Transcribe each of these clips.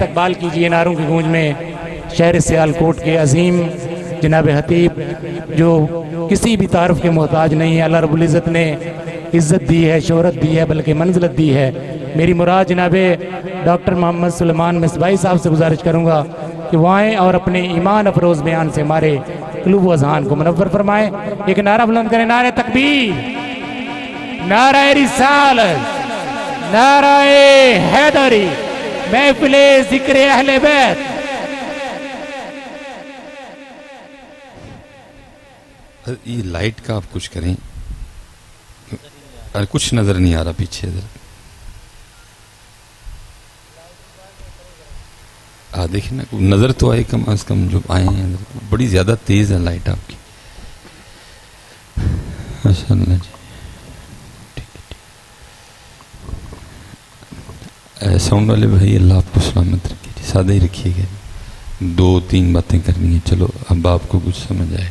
استقبال کیجئے نعروں کی گونج میں شہر سیالکوٹ کے عظیم جناب خطیب جو کسی بھی تعارف کے محتاج نہیں ہے. اللہ رب العزت نے عزت دی ہے، شہرت دی ہے، بلکہ منزلت دی ہے. میری مراد جناب ڈاکٹر محمد سلیمان مصباحی صاحب سے گزارش کروں گا کہ وہ آئیں اور اپنے ایمان افروز بیان سے ہمارے قلوب و اذہان کو منور فرمائیں. ایک نعرہ بلند کریں، نعرہ تکبیر، نعرہ رسالت، نعرہ حیدری، محفل ذکر اہل بیت. یہ لائٹ کا آپ کچھ کریں، کچھ نظر نہیں آ رہا پیچھے ادھر. دیکھیں نا نظر تو آئے کم از کم جو آئے ہیں. بڑی زیادہ تیز ہے لائٹ آپ کی. ماشاء اللہ جی. ساؤنڈ والے بھائی اللہ آپ کو سلامت رکھیے جی. سادہ ہی رکھیے گا. 2-3 باتیں کرنی ہیں. چلو اب آپ کو کچھ سمجھ آئے.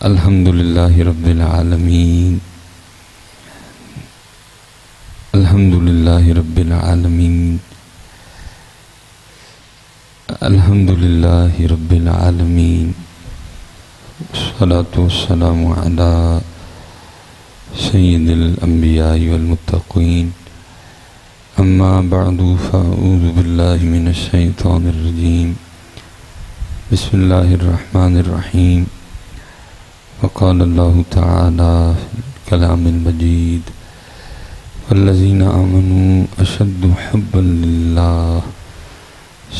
الحمدللہ رب العالمین، الحمدللہ رب العالمین، الحمدللہ رب العالمین، والصلاة والسلام علی سید الانبیاء والمتقین. اما بعد فاعوذ باللہ من الشیطان الرجیم. بسم اللہ الرحمن الرحیم. وقال اللہ تعالی فی الکلام المجید والذین آمنوا اشد حبا للہ.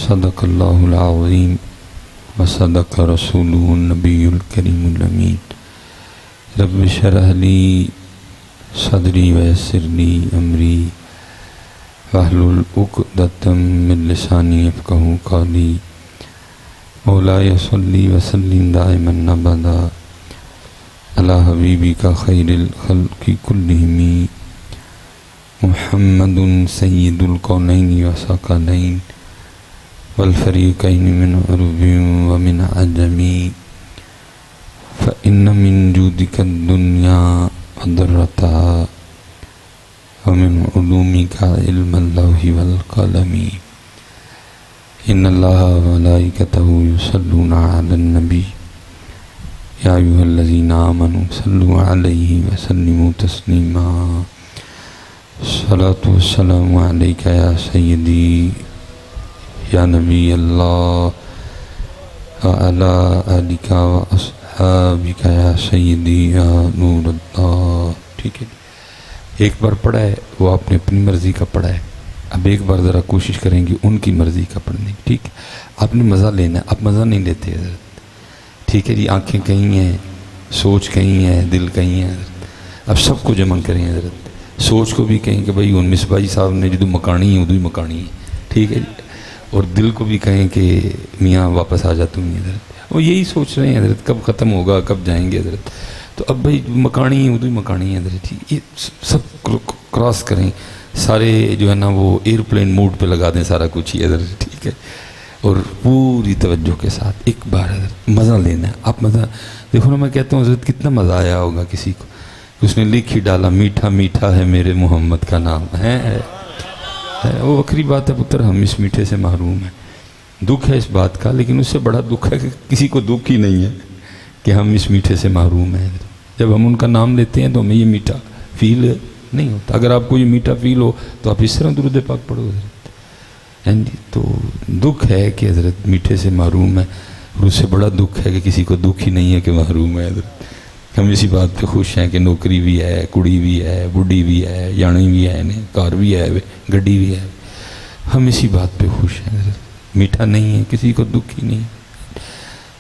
صدق اللہ العظیم وصدق رسولہ النبی الکریم الامین. رب اشرح لی صدری ویسر لی امری واحلل عقدۃ من لسانی یفقہوا قولی. مولاي صلی وسلم دائما ابدا علی حبیبک خیر الخلق کلہم محمد سید الکونین وثقلین والفریقین من عرب ومن عجم. فإن من جودك الدنيا وضرتها ومن علومك علم اللوح والقلم. ان اللہ وملائکتہ یصلون علی النبی یا ایھا الذین آمنوا صلوا علیہ وسلموا تسلیما. الصلاۃ والسلام علیک یا سیدی یا نبی اللہ وعلی آلک واصحابک یا سیدی یا نور اللہ. ٹھیک ہے، ایک بار پڑھا ہے وہ آپ نے اپنی مرضی کا پڑھا ہے. اب ایک بار ذرا کوشش کریں گے ان کی مرضی کا پڑھنے. ٹھیک ہے، آپ نے مزہ لینا ہے. آپ مزہ نہیں لیتے حضرت. ٹھیک ہے جی. آنکھیں کہیں ہیں، سوچ کہیں ہے، دل کہیں ہے. اب سب کو جمع کریں حضرت. سوچ کو بھی کہیں کہ بھائی ان مصباحی صاحب نے جدو مکانی ہے ادو ہی مکانی ہے. ٹھیک ہے جی. اور دل کو بھی کہیں کہ میاں واپس آ جا تم حضرت. وہ یہی سوچ رہے ہیں حضرت کب ختم ہوگا، کب جائیں گے حضرت. تو اب بھائی مکانی ہے ادو ہی مکانی ہے حضرت. یہ سب کراس کریں. سارے جو ہے نا وہ ایئرپلین موڈ پہ لگا دیں سارا کچھ ہی حضرت. ٹھیک ہے، اور پوری توجہ کے ساتھ ایک بار حضرت مزہ لینا ہے. آپ مزہ دیکھو نا، میں کہتا ہوں حضرت کتنا مزہ آیا ہوگا کسی کو. اس نے لکھ ہی ڈالا میٹھا میٹھا ہے میرے محمد کا نام ہے. وہ وکری بات ہے پتر، ہم اس میٹھے سے محروم ہیں. دکھ ہے اس بات کا، لیکن اس سے بڑا دکھ ہے کہ کسی کو دکھ ہی نہیں ہے کہ ہم اس میٹھے سے محروم ہیں. جب ہم ان کا نام لیتے ہیں تو ہمیں یہ میٹھا فیل نہیں ہوتا. اگر آپ کو یہ میٹھا فیل ہو تو آپ اس طرح درود پاک پڑھو حضرت. تو دکھ ہے کہ حضرت میٹھے سے محروم ہے، اور اس سے بڑا دکھ ہے کہ کسی کو دکھ ہی نہیں ہے کہ محروم ہے حضرت. ہم اسی بات پہ خوش ہیں کہ نوکری بھی ہے، کڑی بھی ہے، بڈھی بھی ہے، یانی بھی ہے، کار بھی ہے، گڈی بھی ہے. ہم اسی بات پہ خوش ہیں حضرت. میٹھا نہیں ہے، کسی کو دکھ ہی نہیں.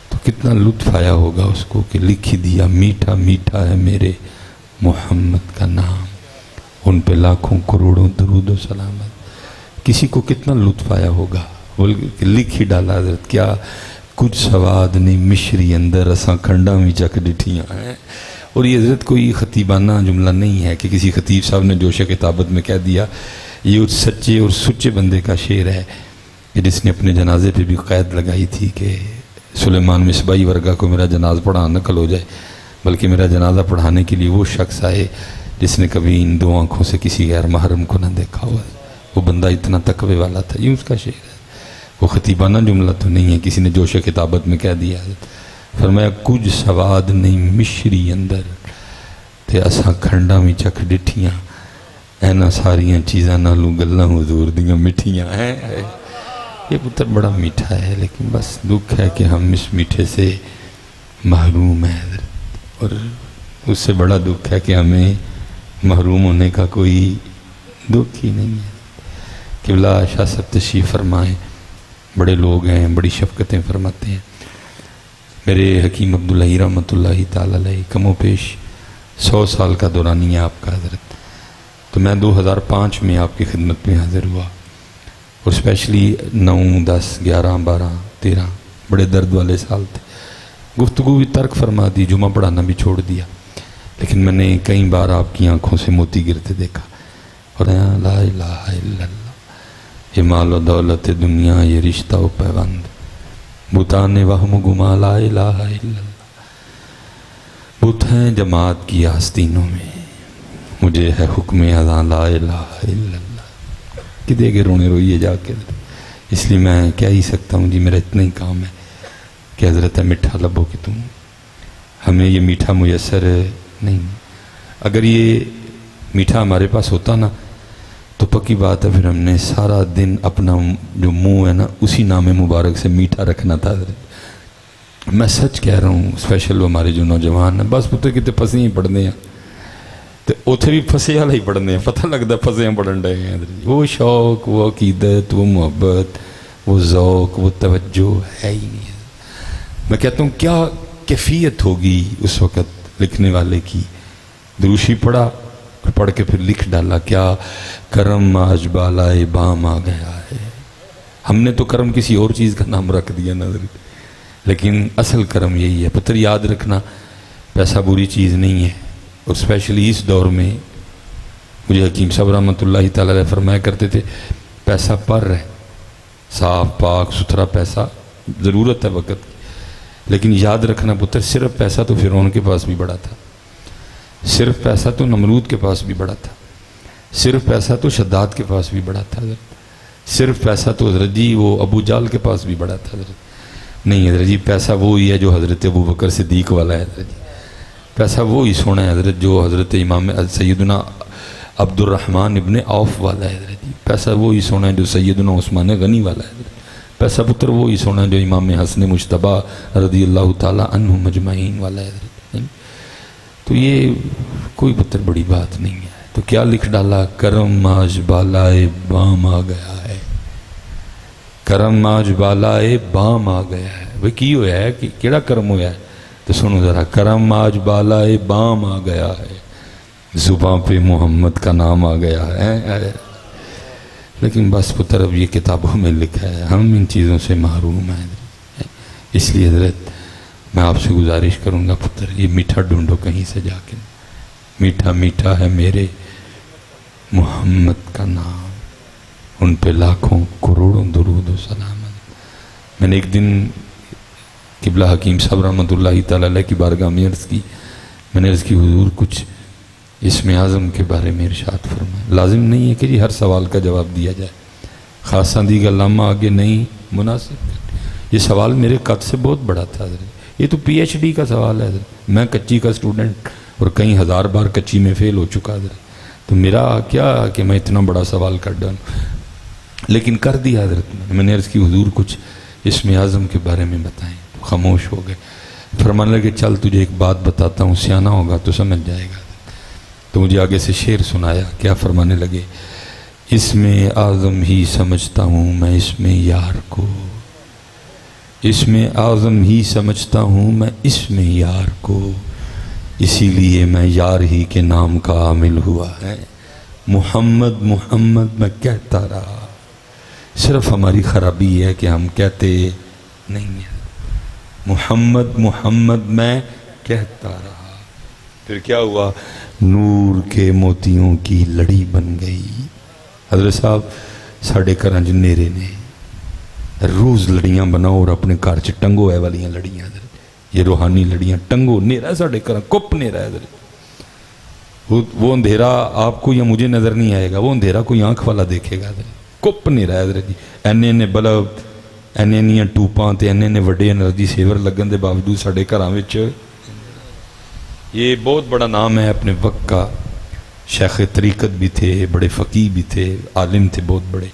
تو کتنا لطف آیا ہوگا اس کو کہ لکھ ہی دیا میٹھا میٹھا ہے میرے محمد کا نام. ان پہ لاکھوں کروڑوں درود و سلامت. کسی کو کتنا لطف آیا ہوگا. لکھ ہی ڈالا حضرت. کیا کچھ سواد نہیں مشری اندر اساں کھنڈا بھی چک ڈٹھیاں ہیں. اور یہ حضرت کوئی خطیبانہ جملہ نہیں ہے کہ کسی خطیب صاحب نے جوش کتابت میں کہہ دیا. یہ اس سچے اور سچے بندے کا شعر ہے جس نے اپنے جنازے پہ بھی قید لگائی تھی کہ سلیمان مصباحی ورگا کو میرا جنازہ پڑھانا نقل ہو جائے، بلکہ میرا جنازہ پڑھانے کے لیے وہ شخص آئے جس نے کبھی ان دو آنکھوں سے کسی غیر محرم کو نہ دیکھا ہوا. وہ بندہ اتنا تقوی والا تھا. یہ اس کا شعر ہے, وہ خطیبانہ جملہ تو نہیں ہے, کسی نے جوش خطابت میں کہہ دیا. فرمایا کچھ سواد نہیں مشری اندر تے اساں کھنڈا میں چکھ ڈٹھیاں, اینا ساریاں چیزاں نالوں گلاں حضور دیاں مٹھیاں ہیں. یہ پتر بڑا میٹھا ہے, لیکن بس دکھ ہے کہ ہم اس میٹھے سے محروم ہیں حضرت, اور اس سے بڑا دکھ ہے کہ ہمیں محروم ہونے کا کوئی دکھ ہی نہیں ہے. قبلہ شاہ صاحب تشریف فرمائیں, بڑے لوگ ہیں, بڑی شفقتیں فرماتے ہیں. میرے حکیم عبداللہ رحمۃ اللہ تعالی علیہ کم و پیش 100 سال کا دورانیہ آپ کا حضرت. تو میں 2005 میں آپ کی خدمت میں حاضر ہوا, اور اسپیشلی 9, 10, 11, 12, 13 بڑے درد والے سال تھے. گفتگو بھی ترک فرما دی, جمعہ پڑھانا بھی چھوڑ دیا, لیکن میں نے کئی بار آپ کی آنکھوں سے موتی گرتے دیکھا. اور لا الہ الا اللہ, یہ مال و دولت دنیا, یہ رشتہ و پیوند, بتانے وہم و گما, لا الہ الا اللہ. بت ہیں جماعت کی آستینوں میں, مجھے ہے حکم اذاں, لا الہ الا اللہ. کدے کے رونے روئیے جا کے, اس لیے میں کہہ ہی سکتا ہوں جی میرا اتنا ہی کام ہے کہ حضرت میٹھا لبو کہ تم, ہمیں یہ میٹھا میسر نہیں. اگر یہ میٹھا ہمارے پاس ہوتا نا تو پکی بات ہے پھر ہم نے سارا دن اپنا جو منہ ہے نا اسی نام مبارک سے میٹھا رکھنا تھا. میں سچ کہہ رہا ہوں, اسپیشل ہمارے جو نوجوان ہیں بس پتہ کتے پھنسے ہی پڑھنے ہیں, تو اتنے بھی پھنسے والا ہی پڑھنے ہیں, پتہ لگتا ہے پھنسے پڑھن رہے ہیں. وہ شوق, وہ عقیدت, وہ محبت, وہ ذوق, وہ توجہ ہے ہی نہیں. میں کہتا ہوں کیا کیفیت ہوگی اس وقت لکھنے والے کی. دروشی پڑھ کے پھر لکھ ڈالا, کیا کرم آج بالائے بام آ گیا ہے. ہم نے تو کرم کسی اور چیز کا نام رکھ دیا نظر, لیکن اصل کرم یہی ہے. پتر یاد رکھنا, پیسہ بری چیز نہیں ہے, اور اسپیشلی اس دور میں مجھے حکیم صاحب رحمۃ اللہ تعالی علیہ فرمایا کرتے تھے پیسہ پر ہے, صاف پاک ستھرا پیسہ ضرورت ہے وقت کی, لیکن یاد رکھنا پتر صرف پیسہ تو فرعون کے پاس بھی بڑا تھا, صرف پیسہ تو نمرود کے پاس بھی بڑا تھا, صرف پیسہ تو شداد کے پاس بھی بڑا تھا, صرف پیسہ تو حضرت جی وہ ابو جال کے پاس بھی بڑا تھا. حضرت نہیں حضرت جی, پیسہ وہی ہے جو حضرت ابو بکر صدیق والا ہے. حضرت جی پیسہ وہی سونا ہے حضرت جو حضرت امام سیدنا عبد الرحمن ابن عوف والا ہے. حضرت جی پیسہ وہی سونا ہے جو سیدنا عثمان غنی والا ہے. حضرت پیسہ پتر وہی سونا ہے جو امام حسن مجتبیٰ رضی اللہ تعالی عنہ مجمعین والا ہے. حضرت تو یہ کوئی پتر بڑی بات نہیں ہے. تو کیا لکھ ڈالا, کرم آج بالائے بام آ گیا ہے, کرم آج بالائے بام آ گیا ہے. بھئی کی ہویا ہے, کیڑا کرم ہویا ہے, تو سنو ذرا, کرم آج بالائے بام آ گیا ہے, زباں پہ محمد کا نام آ گیا ہے. لیکن بس پتر اب یہ کتابوں میں لکھا ہے, ہم ان چیزوں سے محروم ہیں. اس لیے حضرت میں آپ سے گزارش کروں گا پتر یہ میٹھا ڈھونڈو کہیں سے جا کے, میٹھا میٹھا ہے میرے محمد کا نام, ان پہ لاکھوں کروڑوں درود و سلام. میں نے ایک دن قبلہ حکیم صاحب رحمۃ اللہ تعالی علیہ کی بارگاہ میں عرض کی, میں نے عرض کی حضور کچھ اسم اعظم کے بارے میں ارشاد فرمائے. لازم نہیں ہے کہ جی ہر سوال کا جواب دیا جائے, خاصاں دی گلامہ آگے نہیں مناسب. یہ سوال میرے قد سے بہت بڑا تھا حضرت, یہ تو پی ایچ ڈی کا سوال ہے حضرت, میں کچی کا اسٹوڈنٹ اور کئی ہزار بار کچی میں فیل ہو چکا حضرت, تو میرا کیا کہ میں اتنا بڑا سوال کر ڈالوں, لیکن کر دیا حضرت. میں نے عرض کی حضور کچھ اسم اعظم کے بارے میں بتائیں, تو خاموش ہو گئے. فرمانے لگے چل تجھے ایک بات بتاتا ہوں, سیانا ہوگا تو سمجھ جائے گا. تو مجھے آگے سے شعر سنایا, کیا فرمانے لگے, اسم اعظم ہی سمجھتا ہوں میں اسم یار کو, اسم اعظم ہی سمجھتا ہوں میں اسم یار کو, اسی لیے میں یار ہی کے نام کا عامل ہوا ہے. محمد محمد میں کہتا رہا, صرف ہماری خرابی ہے کہ ہم کہتے نہیں ہیں. محمد محمد میں کہتا رہا, پھر کیا ہوا, نور کے موتیوں کی لڑی بن گئی. حضرت صاحب ساڑھے گھراں چ نیرے نے, روز لڑیاں بناؤ اور اپنے گھر چ ٹنگو ہے والیاں لڑیاں. یہ روحانی لڑیاں ٹنگو نیرا ساڑھے گھراں, کپ نیرا ہے. وہ اندھیرا آپ کو یا مجھے نظر نہیں آئے گا، وہ اندھیرا کوئی آنکھ والا دیکھے گا، کپ نہیں رہا ادھر جی، اینے بلب اینے ٹوپاں تے اینے وڈے انرجی سیور لگن دے باوجود ساڈے گھراں وچ یہ بہت بڑا نام ہے اپنے وقت کا، شیخ طریقت بھی تھے، بڑے فقیہ بھی تھے، عالم تھے بہت بڑے،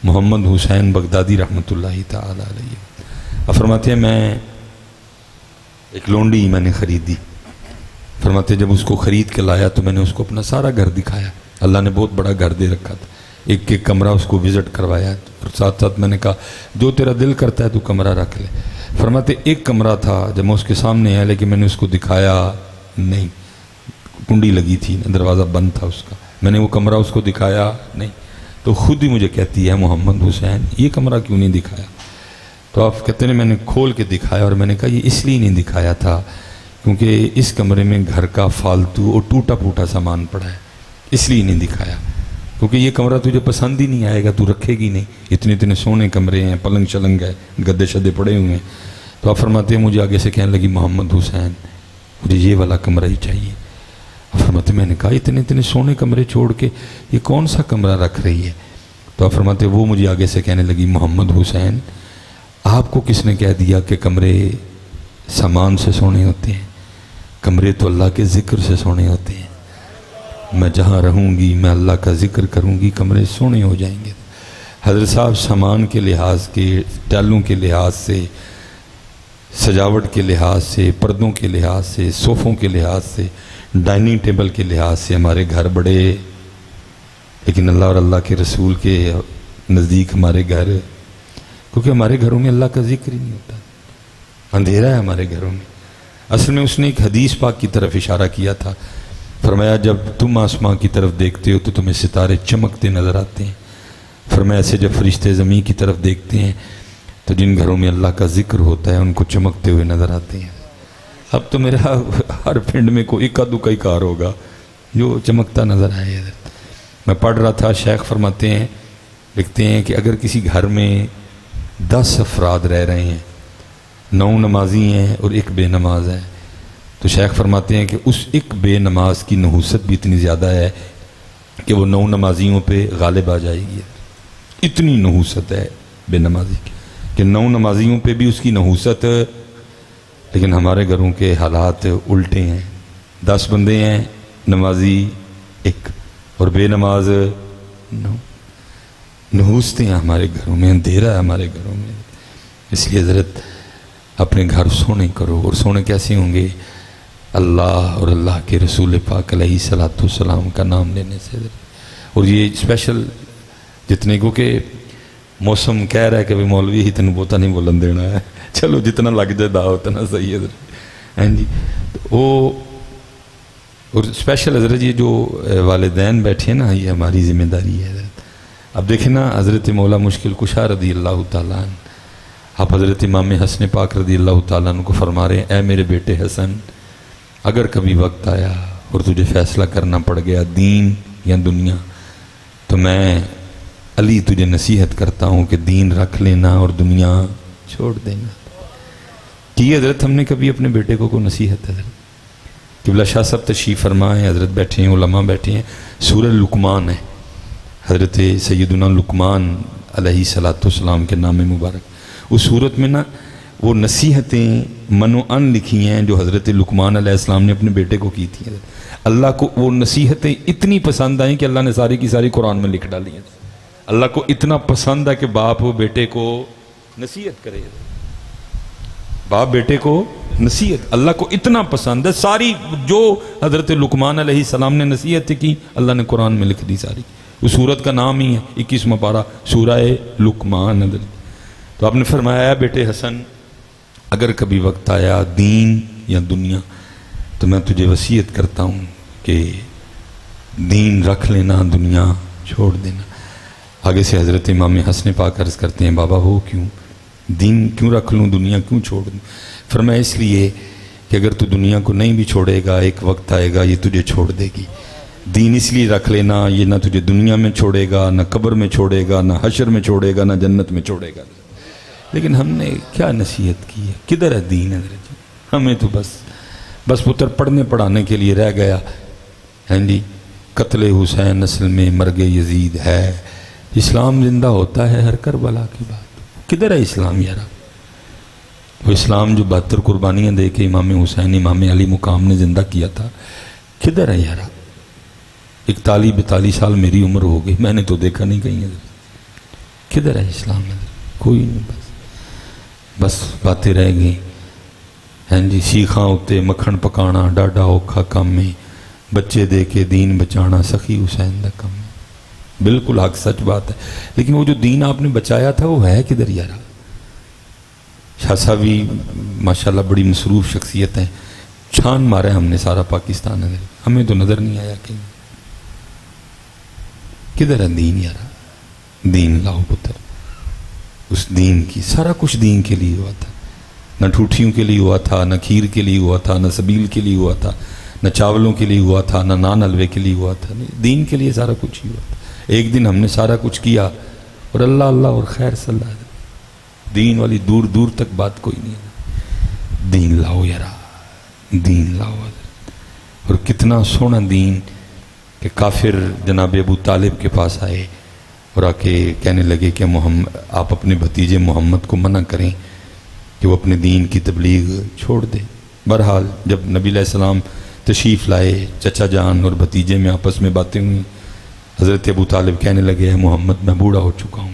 محمد حسین بغدادی رحمۃ اللہ تعالی علیہ۔ اب فرماتے ہیں میں ایک لونڈی میں نے خریدی، فرماتے ہیں جب اس کو خرید کے لایا تو میں نے اس کو اپنا سارا گھر دکھایا، اللہ نے بہت بڑا گھر دے رکھا تھا، ایک ایک کمرہ اس کو وزٹ کروایا، ساتھ ساتھ میں نے کہا جو تیرا دل کرتا ہے تو کمرہ رکھ لے۔ فرماتے ایک کمرہ تھا جب میں اس کے سامنے آیا لیکن میں نے اس کو دکھایا نہیں، کنڈی لگی تھی، دروازہ بند تھا اس کا، میں نے وہ کمرہ اس کو دکھایا نہیں، تو خود ہی مجھے کہتی ہے محمد حسین یہ کمرہ کیوں نہیں دکھایا؟ تو آپ کہتے ہیں میں نے کھول کے دکھایا، اور میں نے کہا یہ اس لیے نہیں دکھایا تھا کیونکہ اس کمرے میں گھر کا فالتو اور ٹوٹا پھوٹا سامان پڑا ہے، اس لیے نہیں دکھایا، کیونکہ یہ کمرہ تجھے پسند ہی نہیں آئے گا، تو رکھے گی نہیں، اتنے سونے کمرے ہیں، پلنگ شلنگ ہے، گدے شدے پڑے ہوئے ہیں۔ تو آپ فرماتے ہیں مجھے آگے سے کہنے لگی محمد حسین مجھے یہ والا کمرہ ہی چاہیے۔ آپ فرماتے ہیں میں نے کہا اتنے سونے کمرے چھوڑ کے یہ کون سا کمرہ رکھ رہی ہے؟ تو آپ فرماتے ہیں وہ مجھے آگے سے کہنے لگی محمد حسین آپ کو کس نے کہہ دیا کہ کمرے سامان سے سونے ہوتے ہیں؟ کمرے تو اللہ کے ذکر سے سونے ہوتے ہیں، میں جہاں رہوں گی میں اللہ کا ذکر کروں گی، کمرے سونے ہو جائیں گے۔ حضرت صاحب سامان کے لحاظ کے، ٹیلوں کے لحاظ سے، سجاوٹ کے لحاظ سے، پردوں کے لحاظ سے، صوفوں کے لحاظ سے، ڈائننگ ٹیبل کے لحاظ سے ہمارے گھر بڑے، لیکن اللہ اور اللہ کے رسول کے نزدیک ہمارے گھر، کیونکہ ہمارے گھروں میں اللہ کا ذکر ہی نہیں ہوتا، اندھیرا ہے ہمارے گھروں میں۔ اصل میں اس نے ایک حدیث پاک کی طرف اشارہ کیا تھا، فرمایا جب تم آسمان کی طرف دیکھتے ہو تو تمہیں ستارے چمکتے نظر آتے ہیں، فرمایا ایسے جب فرشتے زمین کی طرف دیکھتے ہیں تو جن گھروں میں اللہ کا ذکر ہوتا ہے ان کو چمکتے ہوئے نظر آتے ہیں۔ اب تو میرا ہر پنڈ میں کوئی اکا دکا ہی کار ہوگا جو چمکتا نظر آئے۔ میں پڑھ رہا تھا، شیخ فرماتے ہیں، لکھتے ہیں کہ اگر کسی گھر میں 10 افراد رہ رہے ہیں، 9 نمازی ہیں اور 1 بے نماز ہے، تو شیخ فرماتے ہیں کہ اس 1 بے نماز کی نحوست بھی اتنی زیادہ ہے کہ وہ 9 نمازیوں پہ غالب آ جائے گی، اتنی نحوست ہے بے نمازی کی کہ 9 نمازیوں پہ بھی اس کی نحوست۔ لیکن ہمارے گھروں کے حالات الٹے ہیں، 10 بندے ہیں، نمازی 1 اور بے نماز 9، نحوستیں ہیں ہمارے گھروں میں، اندھیرا ہے ہمارے گھروں میں۔ اس لیے حضرت اپنے گھر سونے کرو، اور سونے کیسے ہوں گے؟ اللہ اور اللہ کے رسول پاک علیہ الصلوۃ والسلام کا نام لینے سے۔ اور یہ اسپیشل جتنے کو کہ موسم کہہ رہا ہے کہ مولوی ہی تین بوتا نہیں بولن دینا ہے، چلو جتنا لگ جائے دا اتنا صحیح ہے ہاں جی۔ وہ اور اسپیشل حضرت یہ جو والدین بیٹھے ہیں نا، یہ ہماری ذمہ داری ہے حضرت۔ اب دیکھیں نا حضرت مولا مشکل کشا رضی اللہ تعالیٰ عنہ، آپ حضرت امام حسن پاک رضی اللہ تعالیٰ عنہ کو فرما رہے ہیں اے میرے بیٹے حسن، اگر کبھی وقت آیا اور تجھے فیصلہ کرنا پڑ گیا دین یا دنیا، تو میں علی تجھے نصیحت کرتا ہوں کہ دین رکھ لینا اور دنیا چھوڑ دینا۔ کی حضرت ہم نے کبھی اپنے بیٹے کو نصیحت؟ حضرت قبلہ شاہ صاحب تشریف فرمائے، حضرت بیٹھے ہیں، علماء بیٹھے ہیں، سورہ لقمان ہے، حضرت سیدنا لقمان علیہ الصلوۃ والسلام کے نام مبارک۔ اس صورت میں نا وہ نصیحتیں من و ان لکھی ہیں جو حضرت لقمان علیہ السلام نے اپنے بیٹے کو کی تھیں۔ اللہ کو وہ نصیحتیں اتنی پسند آئیں کہ اللہ نے ساری کی ساری قرآن میں لکھ ڈالی ہیں۔ اللہ کو اتنا پسند ہے کہ باپ بیٹے کو نصیحت کرے، باپ بیٹے کو نصیحت، اللہ کو اتنا پسند ہے، ساری جو حضرت لقمان علیہ السلام نے نصیحت کی اللہ نے قرآن میں لکھ دی ساری۔ اس سورت کا نام ہی ہے 21واں پارہ سورہ لقمان۔ تو آپ نے فرمایا بیٹے حسن، اگر کبھی وقت آیا دین یا دنیا تو میں تجھے وصیت کرتا ہوں کہ دین رکھ لینا، دنیا چھوڑ دینا۔ آگے سے حضرت امام حسن پاک عرض کرتے ہیں بابا وہ کیوں؟ دین کیوں رکھ لوں، دنیا کیوں چھوڑ دوں؟ فرمایا اس لیے کہ اگر تو دنیا کو نہیں بھی چھوڑے گا ایک وقت آئے گا یہ تجھے چھوڑ دے گی۔ دین اس لیے رکھ لینا، یہ نہ تجھے دنیا میں چھوڑے گا، نہ قبر میں چھوڑے گا، نہ حشر میں چھوڑے گا، نہ جنت میں چھوڑے گا۔ لیکن ہم نے کیا نصیحت کی ہے؟ کدھر ہے دین؟ ہمیں تو بس پتر پڑھنے پڑھانے کے لیے رہ گیا، ہیں جی قتل حسین اصل میں مرگ یزید ہے. اسلام زندہ ہوتا ہے ہر کربلا کی بات. کدھر ہے اسلام یارا؟ وہ اسلام جو 72 قربانیاں دے کے امام حسین امام علی مقام نے زندہ کیا تھا کدھر ہے یارا؟ 41-42 سال میری عمر ہو گئی, میں نے تو دیکھا نہیں کہیں. کدھر ہے اسلام؟ کوئی نہیں, بس باتیں رہ گئی ہیں جی. سیخاں ہوتے مکھن پکانا ڈاڈا اوکھا کام میں, بچے دے کے دین بچانا سخی حسین دا کم ہے. بالکل حق سچ بات ہے, لیکن وہ جو دین آپ نے بچایا تھا وہ ہے کدھر یارا؟ شاہ صاحب بھی ماشاءاللہ بڑی مصروف شخصیت ہیں, چھان مارا ہے ہم نے سارا پاکستان, ہمیں تو نظر نہیں آیا کہیں. کدھر ہے دین یارا؟ دین لاؤ پتر. اس دین کی سارا کچھ دین کے لیے ہوا تھا, نہ ٹھوٹھیوں کے لیے ہوا تھا, نہ کھیر کے لیے ہوا تھا, نہ سبیل کے لیے ہوا تھا, نہ چاولوں کے لیے ہوا تھا, نہ نان حلوے کے لیے ہوا تھا. دین کے لیے سارا کچھ ہی ہوا تھا. ایک دن ہم نے سارا کچھ کیا اور اللہ اللہ اور خیر صلی اللہ. دین والی دور دور تک بات کوئی نہیں ہے. دین لاؤ یارا, دین لاؤ. اور کتنا سونا دین کہ کافر جناب ابو طالب کے پاس آئے اور آ کے کہنے لگے کہ آپ اپنے بھتیجے محمد کو منع کریں کہ وہ اپنے دین کی تبلیغ چھوڑ دے. بہرحال جب نبی علیہ السلام تشریف لائے, چچا جان اور بھتیجے میں آپس میں باتیں ہوئیں. حضرت ابو طالب کہنے لگے ہے محمد میں بوڑھا ہو چکا ہوں,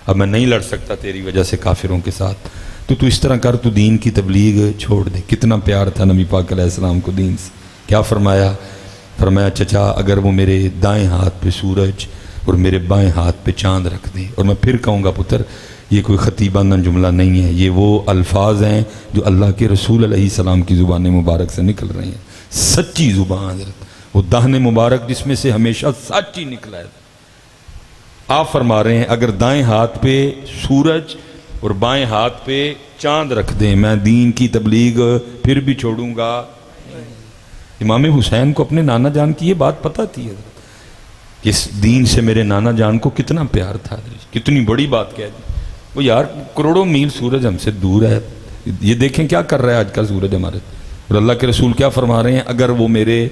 اب میں نہیں لڑ سکتا تیری وجہ سے کافروں کے ساتھ, تو اس طرح کر, تو دین کی تبلیغ چھوڑ دے. کتنا پیار تھا نبی پاک علیہ السلام کو دین سے. کیا فرمایا؟ فرمایا چچا اگر وہ میرے دائیں ہاتھ پہ سورج اور میرے بائیں ہاتھ پہ چاند رکھ دیں, اور میں پھر کہوں گا پتر یہ کوئی خطیبانہ جملہ نہیں ہے, یہ وہ الفاظ ہیں جو اللہ کے رسول علیہ السلام کی زبان مبارک سے نکل رہے ہیں. سچی زبان حضرت, وہ دہن مبارک جس میں سے ہمیشہ سچ ہی نکلا ہے. آپ فرما رہے ہیں اگر دائیں ہاتھ پہ سورج اور بائیں ہاتھ پہ چاند رکھ دیں میں دین کی تبلیغ پھر بھی چھوڑوں گا. امام حسین کو اپنے نانا جان کی یہ بات پتہ تھی کہ اس دین سے میرے نانا جان کو کتنا پیار تھا. کتنی بڑی بات کہہ دی. وہ یار کروڑوں میل سورج ہم سے دور ہے, یہ دیکھیں کیا کر رہا ہے آج کل سورج ہمارے. اور اللہ کے رسول کیا فرما رہے ہیں اگر وہ میرے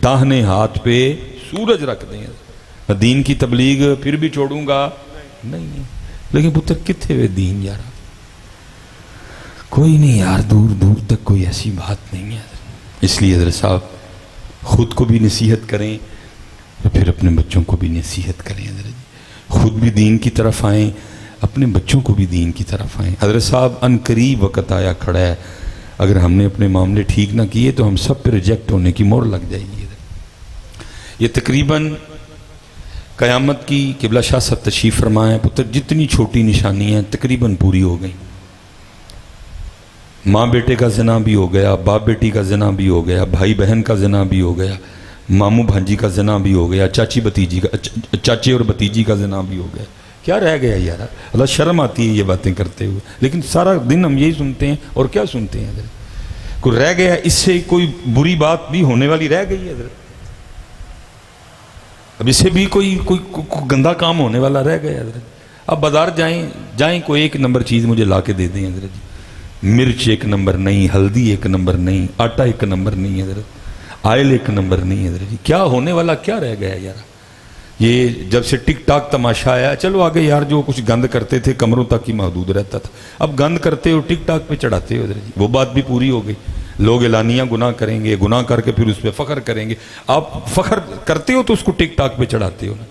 داہنے ہاتھ پہ سورج رکھ دیں میں دین کی تبلیغ پھر بھی چھوڑوں گا نہیں. لیکن پتر کتنے ہوئے دین یار؟ کوئی نہیں یار, دور دور تک کوئی ایسی بات نہیں ہے. اس لیے حضرت صاحب خود کو بھی نصیحت کریں اور پھر اپنے بچوں کو بھی نصیحت کریں. خود بھی دین کی طرف آئیں, اپنے بچوں کو بھی دین کی طرف آئیں. حضرت صاحب ان قریب وقت آیا کھڑا ہے, اگر ہم نے اپنے معاملے ٹھیک نہ کیے تو ہم سب پہ ریجیکٹ ہونے کی مہر لگ جائے گی. یہ تقریباً قیامت کی قبلہ شاہ صاحب تشریف فرمائیں پتر جتنی چھوٹی نشانیاں تقریباً پوری ہو گئیں. ماں بیٹے کا زنا بھی ہو گیا, باپ بیٹی کا زنا بھی ہو گیا, بھائی بہن کا زنا بھی ہو گیا, ماموں بھانجی کا زنا بھی ہو گیا, چاچے اور بھتیجی کا زنا بھی ہو گیا. کیا رہ گیا یار؟ اللہ شرم آتی ہے یہ باتیں کرتے ہوئے, لیکن سارا دن ہم یہی سنتے ہیں. اور کیا سنتے ہیں حضرت؟ کوئی رہ گیا اس سے کوئی بری بات بھی ہونے والی رہ گئی ہے حضرت؟ اب اس سے بھی کوئی گندا کام ہونے والا رہ گیا حضرت؟ اب بازار جائیں کوئی ایک نمبر چیز مجھے لا کے دے دیں حضرت جی. مرچ ایک نمبر نہیں, ہلدی ایک نمبر نہیں, آٹا ایک نمبر نہیں حضرت, آئل ایک نمبر نہیں حضرت جی. کیا ہونے والا کیا رہ گیا یار؟ یہ جب سے ٹک ٹاک تماشا آیا, چلو آگے یار جو کچھ گند کرتے تھے کمروں تک ہی محدود رہتا تھا, اب گند کرتے ہو ٹک ٹاک پہ چڑھاتے ہو حضرت جی. وہ بات بھی پوری ہو گئی. لوگ اعلانیہ گناہ کریں گے, گناہ کر کے پھر اس پہ فخر کریں گے. آپ فخر کرتے ہو تو اس کو ٹک ٹاک پہ چڑھاتے ہو نا.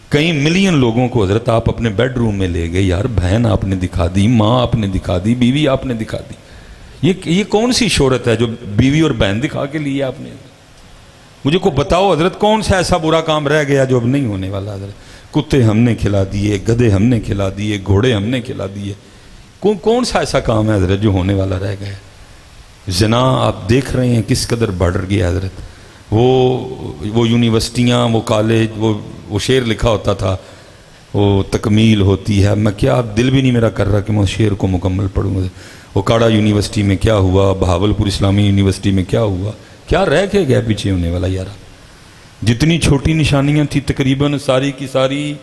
کئی ملین لوگوں کو حضرت آپ اپنے بیڈ روم میں لے گئے یار, بہن آپ نے دکھا دی, ماں آپ نے دکھا دی, بیوی آپ نے دکھا دی. یہ کون سی شہرت ہے جو بیوی اور بہن دکھا کے لیے آپ نے؟ مجھے کو بتاؤ حضرت کون سا ایسا برا کام رہ گیا جو اب نہیں ہونے والا حضرت؟ کتے ہم نے کھلا دیے, گدھے ہم نے کھلا دیے, گھوڑے ہم نے کھلا دیے. کون سا ایسا کام ہے حضرت جو ہونے والا رہ گیا؟ زنا آپ دیکھ رہے ہیں کس قدر بڑھ گیا حضرت. وہ یونیورسٹیاں, وہ کالج, وہ شعر لکھا ہوتا تھا وہ تکمیل ہوتی ہے. میں کیا دل بھی نہیں میرا کر رہا کہ میں اس شعر کو مکمل پڑھوں. وہ کاڑا یونیورسٹی میں کیا ہوا, بہاولپور اسلامی یونیورسٹی میں کیا ہوا, کیا رہ کے گیا پیچھے ہونے والا یار؟ جتنی چھوٹی نشانیاں تھیں تقریباً ساری کی ساری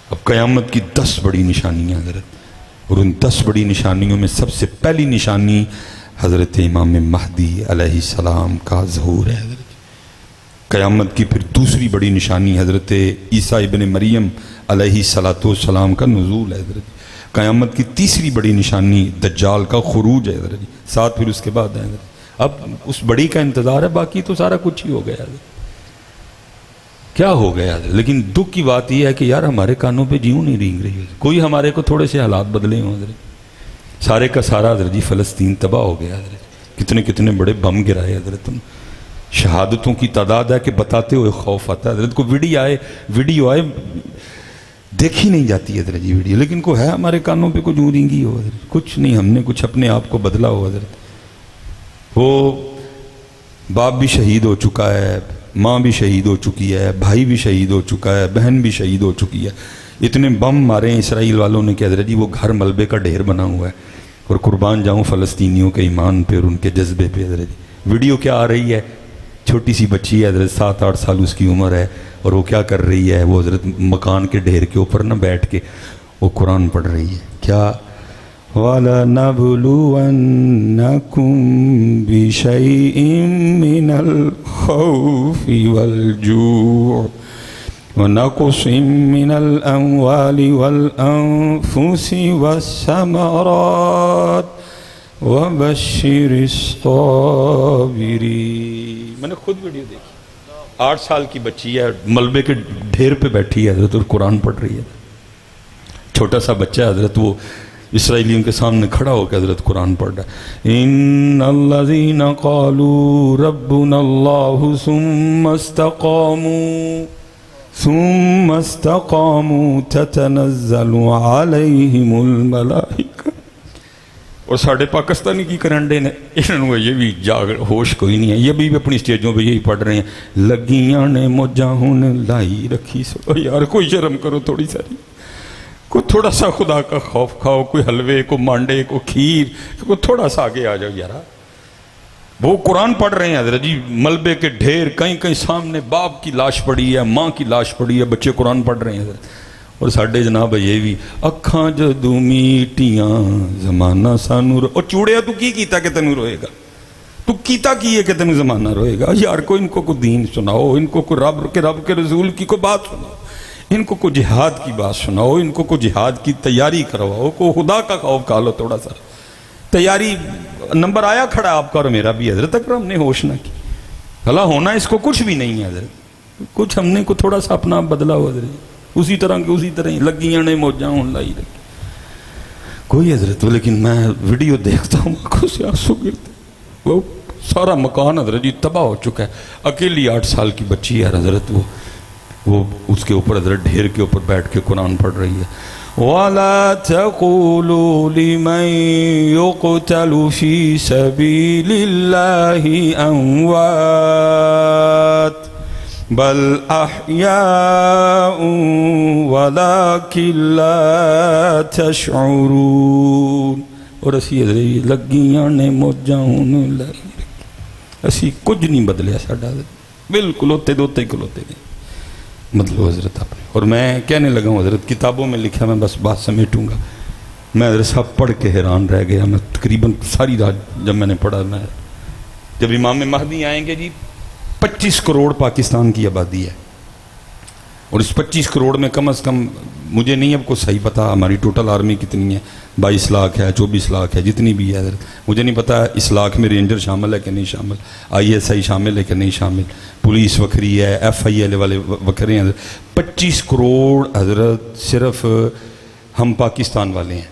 اب قیامت کی 10 بڑی نشانیاں حضرت. اور ان 10 بڑی نشانیوں میں سب سے پہلی نشانی حضرت امام مہدی علیہ السلام کا ظہور ہے حضرت۔ قیامت کی پھر دوسری بڑی نشانی حضرت عیسیٰ ابن مریم علیہ السلام کا نزول ہے حضرت۔ قیامت کی تیسری بڑی نشانی دجال کا خروج ہے حضرت، ساتھ پھر اس کے بعد ہے حضرت۔ اب اس بڑی کا انتظار ہے، باقی تو سارا کچھ ہی ہو گیا حضرت، کیا ہو گیا حضرت۔ لیکن دکھ کی بات یہ ہے کہ یار ہمارے کانوں پہ جیوں نہیں رینگ رہی حضرت، کوئی ہمارے کو تھوڑے سے حالات بدلے ہوں حضرت۔ سارے کا سارا حضرت جی فلسطین تباہ ہو گیا حضرت، کتنے کتنے بڑے بم گرائے حضرت، شہادتوں کی تعداد ہے کہ بتاتے ہوئے خوف آتا ہے حضرت۔ کو ویڈیو آئے دیکھی نہیں جاتی حضرت جی ویڈیو، لیکن کو ہے ہمارے کانوں پہ کوئی جوں رینگی ہو حضرت، کچھ نہیں، ہم نے کچھ اپنے آپ کو بدلا ہو حضرت۔ وہ باپ بھی شہید ہو چکا ہے، ماں بھی شہید ہو چکی ہے، بھائی بھی شہید ہو چکا ہے، بہن بھی شہید ہو چکی ہے، اتنے بم مارے ہیں اسرائیل والوں نے کہ حضرت جی وہ گھر ملبے کا ڈھیر بنا ہوا ہے۔ اور قربان جاؤں فلسطینیوں کے ایمان پہ اور ان کے جذبے پہ حضرت جی۔ ویڈیو کیا آ رہی ہے، چھوٹی سی بچی ہے حضرت، 7-8 سال اس کی عمر ہے، اور وہ کیا کر رہی ہے، وہ حضرت مکان کے ڈھیر کے اوپر نہ بیٹھ کے وہ قرآن پڑھ رہی ہے، کیا وَلَنَبْلُوَنَّكُمْ بِشَيْءٍ مِّنَ الْخَوْفِ وَالْجُوعِ وَنَقْصٍ مِّنَ الْأَمْوَالِ وَالْأَنفُسِ وَالثَّمَرَاتِ وَبَشِّرِ الصَّابِرِينَ۔ میں نے خود ویڈیو دیکھی، 8 سال کی بچی ہے، ملبے کے ڈھیر پہ بیٹھی ہے حضرت اور قرآن پڑھ رہی ہے۔ چھوٹا سا بچہ ہے حضرت، وہ اسرائیلیوں کے سامنے کھڑا ہو کے حضرت قرآن پڑھ رہا ہے۔ ان الذین قالوا ربنا اللہ ثم استقاموا تتنزل علیہم الملائکہ۔ اور ساڑھے پاکستانی کی کرنڈے نے انہوں یہ بھی ہوش کوئی نہیں ہے، یہ بھی اپنی سٹیجوں پہ یہی پڑھ رہے ہیں، لگیاں نے موجاں ہن لائی رکھی سو۔ یار کوئی شرم کرو تھوڑی ساری، کوئی تھوڑا سا خدا کا خوف کھاؤ، کوئی حلوے کو مانڈے کو کھیر، کوئی تھوڑا سا آگے آ جاؤ یارا۔ وہ قرآن پڑھ رہے ہیں حضرت جی، ملبے کے ڈھیر، کہیں کہیں سامنے باپ کی لاش پڑی ہے، ماں کی لاش پڑی ہے، بچے قرآن پڑھ رہے ہیں حضرت۔ اور ساڑھے جناب یہ بھی اکھاں جدوں میٹیاں زمانہ سانو رو، اور چوڑیا تو کی کیتا کہ تینوں روئے گا، تو کیتا کی ہے کہ تینوں زمانہ روئے گا۔ یار کو ان کو کوئی دین سناؤ، ان کو کوئی رب کے رسول کی کوئی بات سناؤ، ان کو کوئی جہاد کی بات سناؤ، ان کو کوئی جہاد کی تیاری کرواؤ، کو خدا کا خوف کھا لو تھوڑا سا۔ تیاری نمبر آیا کھڑا آپ کا اور میرا بھی حضرت، تک ہم نے ہوش نہ کی، بھلا ہونا اس کو کچھ بھی نہیں ہے حضرت، کچھ ہم نے کو تھوڑا سا اپنا بدلا ہو حضرت، اسی طرح ہی لگیاں نے موجاں ہوں لائی رکھی کوئی حضرت۔ لیکن میں ویڈیو دیکھتا ہوں آنکھوں سے آنسو گرتے، وہ سارا مکان حضرت جی تباہ ہو چکا ہے، اکیلی 8 سال کی بچی ہے حضرت، وہ اس کے اوپر حضرت ڈھیر کے اوپر بیٹھ کے قرآن پڑھ رہی ہے۔ وَلَا تَقُولُوا لِمَن يُقْتَلُ فِي سَبِيلِ اللَّهِ أَمْوَاتٌ بل احیاء ولکن لا تشعرون۔ اور اسی لگیاں نے موجاں ہون لائی رکھی، اسی کچھ نہیں بدلیا ساڈا، بالکل ہوتے دوتے کلوتے گئے مطلب حضرت آپ نے۔ اور میں کہنے لگا ہوں حضرت، کتابوں میں لکھا، میں بس بات سمیٹوں گا، میں حضرت صاحب پڑھ کے حیران رہ گیا، میں تقریباً ساری رات جب میں نے پڑھا، میں جب امام مہدی آئیں گے جی 25 کروڑ پاکستان کی آبادی ہے، اور اس 25 کروڑ میں کم از کم مجھے نہیں اب کو صحیح پتا ہماری ٹوٹل آرمی کتنی ہے، 22 لاکھ ہے، 24 لاکھ ہے، جتنی بھی ہے حضرت، مجھے نہیں پتا اس لاکھ میں رینجر شامل ہے کہ نہیں شامل، ISI شامل ہے کہ نہیں شامل، پولیس وکھری ہے، FIL والے وکھرے ہیں حضرت۔ 25 کروڑ حضرت صرف ہم پاکستان والے ہیں،